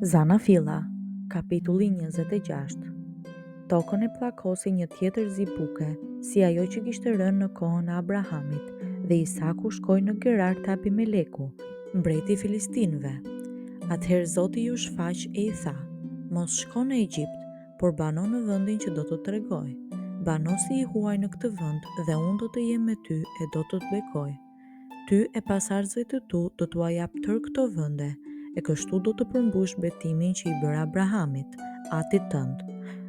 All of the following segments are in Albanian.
Zana Filla, kapitulli 26. Tokën e plakosi një tjetër zi buke, si ajo që kishte rënë në kohën e Abrahamit, dhe Isaku shkoi në Gerar të Abimeleku, mbreti i Filistinëve. Atëherë Zoti ju shfaq e i tha: mos shko në Egjipt, por bano në vendin që do të tregoj. Bano si i huaj në këtë vend, dhe unë do të jem me ty e do të bekoj. Ty e pasardhësve të tu do t'ua jap tërë këto vende, e kështu do të përmbush betimin që i bëra Abrahamit, atit tënd.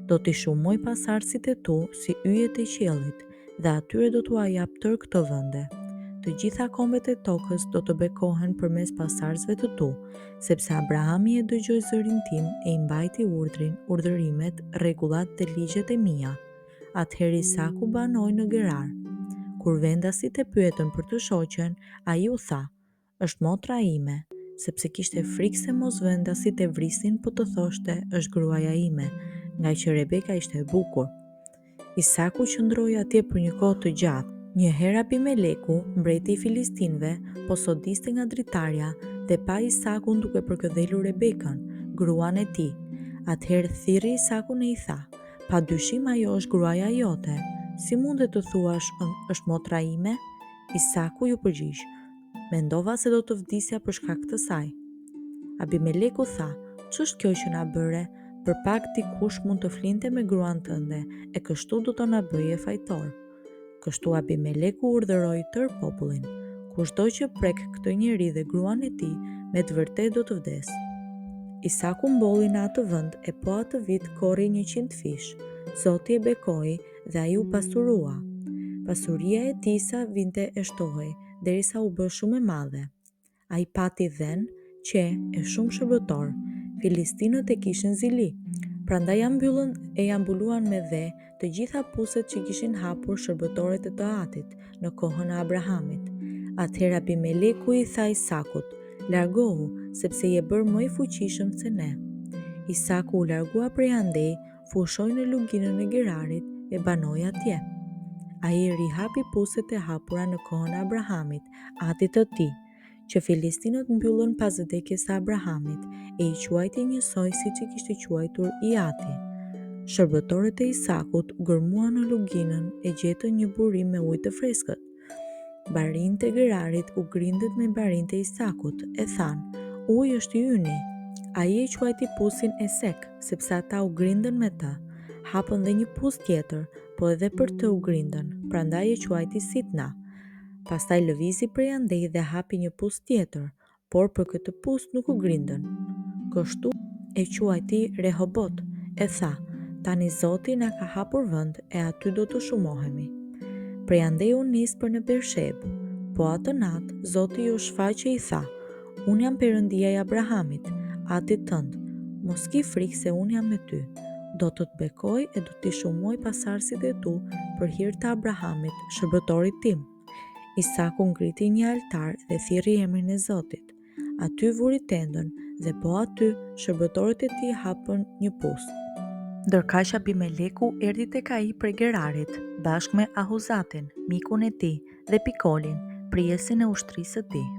Do t'i shumoj pasardhësit e tu si yjet e qiellit, dhe atyre do t'ua jap tërë këto vende. Të gjitha kombet e tokës do të bekohen përmes pasardhësve të tu, sepse Abrahami e dëgjoi zërin tim e i mbajti urdhrin, urdhërimet, rregullat dhe ligjet e mia. Atëherë Isaku banoi në Gerar. Kur vendasit e pyetën për të shoqen, ai u tha: është motra ime, sepse kishte frikë se mos vendasit e vrisin po të thoshte është gruaja ime, nga që Rebeka ishte e bukur. Isaku qëndroi atje për një kohë të gjatë. Një herë Abimeleku, mbreti i Filistinëve, po sodiste nga dritarja dhe pa Isakun duke përkëdhelur Rebekën, gruan e tij. Atëherë thirrri Isakun e i tha: padyshim ajo është gruaja jote. Si mundet të thuash është motra ime? Isaku ju përgjigj: mendova se do të vdisja për shkak të saj. Abimeleku tha: ç'është kjo që na bëre? Për pak dikush mund të flinte me gruan tënde, e kështu do të na bëje fajtor. Kështu Abimeleku urdhëroi tërë popullin: kushdo që prek këtë njeri dhe gruan e tij, me të vërtetë do të vdes. Isaku mbolli në atë vend e po atë vit korri 100 fish. Zoti e bekoi dhe ai u pasurua. Pasuria e tij sa vinte e shtohej, derisa u bë shumë e madhe. Ai pati dhen, qe e shumë shërbëtor. Filistinët e kishin zili, prandaj ja mbuluan me dhe të gjitha puset që kishin hapur shërbëtorët e të Atit në kohën e Abrahamit. Atëherë Abimeleku i tha Isakut: largohu, sepse je bërë më i fuqishëm se ne. Isaku u largua prej andej, fushoi në luginën e Gerarit e banoi atje. Ai rihapi puset e hapura në kohën e Abrahamit, atit të tij, që Filistinët mbyllën pas vdekjes së Abrahamit, e i quajti njësoj siç i kishte quajtur i ati. Shërbëtorët e Isakut gërmuan në luginën e gjetën një burim me ujë të freskët. Barinjtë e Gerarit u grindët me barinjtë e Isakut, e thanë: uji është i yni. Ai e quajti pusin e sek, sepse ata u grindën me të. Hapën dhe një pus tjetër, po edhe për të u grindën, prandaj e quajti Sitna. Pastaj lëvizi prej andej dhe hapi një pus tjetër, por për këtë pus nuk u grindën. Kështu e quajti Rehobot, e tha: tani Zoti na ka hapur vend e aty do të shumohemi. Prej andej u nis për në Bersheb, po atë natë Zoti ju shfaqe i tha: unë jam Perëndia e Abrahamit, atit tënd. Mos ki frikë se unë jam me ty. Do të të bekoj e do t'i shumoj pasardhësit e tu për hir të Abrahamit, shërbëtorit tim. Isaku ngriti një altar dhe thirrri emrin e Zotit. Aty vuri tendën dhe po aty shërbëtorët e tij hapën një pus. Ndërkaq Abimeleku erdhi tek ai prej Gerarit, bashkë me Ahuzatin, mikun e tij, dhe Pikolin, prijesin e ushtrisë së tij.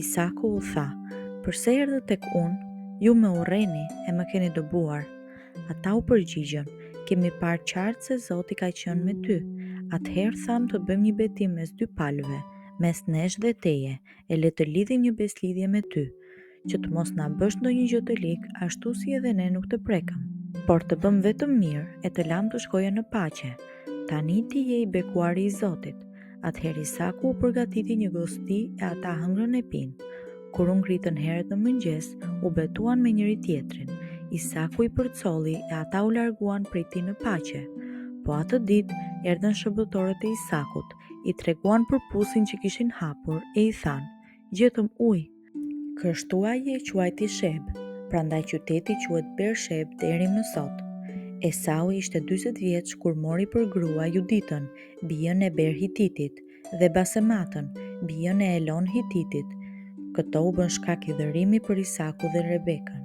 Isaku u tha: përse erdhët tek unë? Ju më urreni e më keni dëbuar. Ata u përgjigjën: kemi parë qartë se Zoti ka qenë me ty. Atëherë tham të bëjmë një betim mes dy palëve, mes nesh dhe teje, e le të lidhim një beslidhje me ty, që të mos na bësh ndonjë gjë të lig, ashtu si edhe ne nuk të prekëm. Por të bëm vetëm mirë e të lam të shkojë në paqe. Tani ti je i bekuari i Zotit. Atëherë Isaku u përgatiti një gosti e ata hëngrën e pinë. Kur u ngritën herët në mëngjes, u betuan me njëri tjetrin. Isaku i përcolli e ata u larguan prej tij në paqe. Po atë ditë erdhën shërbëtorët e Isakut, i treguan për pusin që kishin hapur e i thanë: gjetëm ujë. Kështu ai e quajti Sheb, prandaj qyteti quhet Bersheb deri më sot. Esau ishte 40 vjeç kur mori për grua Juditën, bijën e Ber Hititit, dhe Basematën, bijën e Elon Hititit. Këto u bën shkak i dhërimi për Isaku dhe Rebekën.